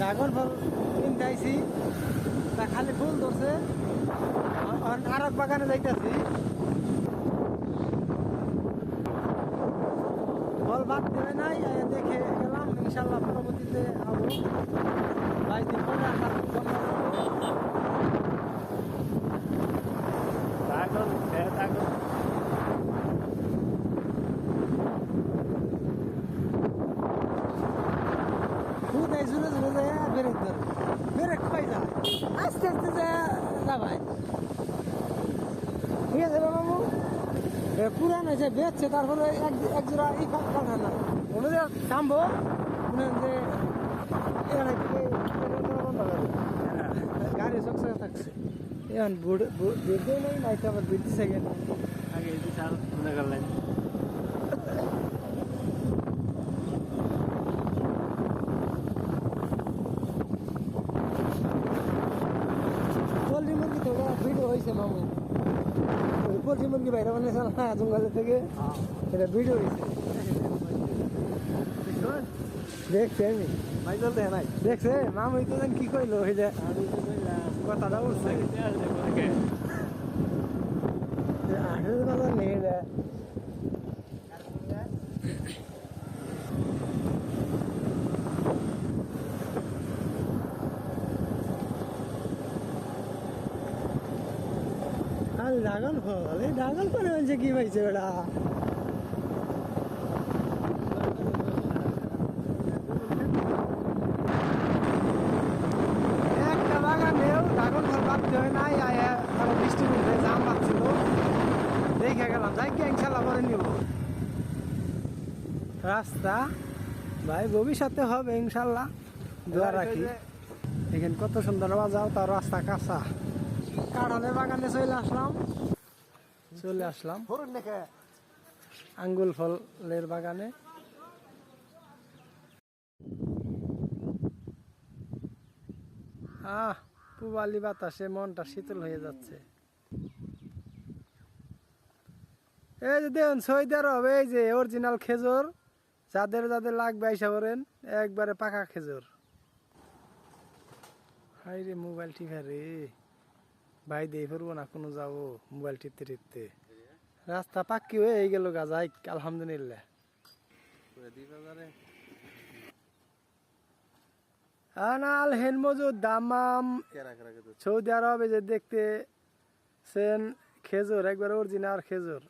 Dragon ফল কিনতে আইছি, তা খালি ফুল ধরছে। আর এক বাগানে যাইতেছি, ফল বাদ দেবে নাই, দেখে গেলাম। ইনশাল্লাহ পরবর্তীতে আবো 22 দিন পরে আমার ড্রাগন ড্রাগন খুদ এই জুড়ে জুড়ে যায় ব্রেক ধরে, ব্রেক পাই যায় আস্তে আস্তে যায় না ভাই। ঠিক আছে বাবু, পুরান হয়েছে বেচছে, তারপরে এক জোড়া ই পাঠা না মনে যে থামবো, মনে যে গাড়ি চকচকে থাকছে। এখন বেঁধে নেই নাই, আবার বেঁধেছে কেন আগে বিশাল মনে করলেন। পোলট্রি মুরগি তো ভিডিও হয়েছে মামু, ওই পোলট্রি মুরগি বাইরে বানিয়েছে না জঙ্গলে থেকে, এটা ভিডিও হয়েছে। দেখছে আমি ভাই চলতে নাই দেখছে মামু তো জান কি কইলো, ওই যে আমি তো কইলাম কথাটা উঠছে ওকে আসলে কথা নেই রে। আর ড্রাগন ফল, এই ড্রাগন ফলে বলছে কি পাইছে ওটা। একটা বাগানেও ড্রাগন ফল বাড়তে হয় নাই, আরো বৃষ্টি মিলতে জাম পাচ্ছিল, দেখে গেলাম। যাই কি ইনশাল্লাহ পরে নিব রাস্তা ভাই, ভবিষ্যতে হবে ইনশাল্লাহ, দোয়া রাখি। এখানে কত সুন্দর বাজাও, তার রাস্তা কাঁচা। কাঁঠালের বাগানে চলে আসলাম আঙ্গুল ফলের বাগানে। পূবালি বাতাসে মনটা শীতল হয়ে যাচ্ছে। এই যে দেখুন সৌদি আরব, এই যে অরিজিনাল খেজুর, যাদের যাদের লাগবে আইসা করেন, একবারে পাকা খেজুর। হাই রে মোবাইল টিপা রে ভাই, দিয়ে ফিরবো না কোনো, যাবো মোবাইল টিপতে টিপতে। রাস্তা পাক্কি হয়ে গেল গাজাই, আলহামদুলিল্লাহ। আনাল হেন মজুদ দামাম সৌদি আরবে যে দেখতেছেন খেজুর, একবার অরিজিনাল খেজুর।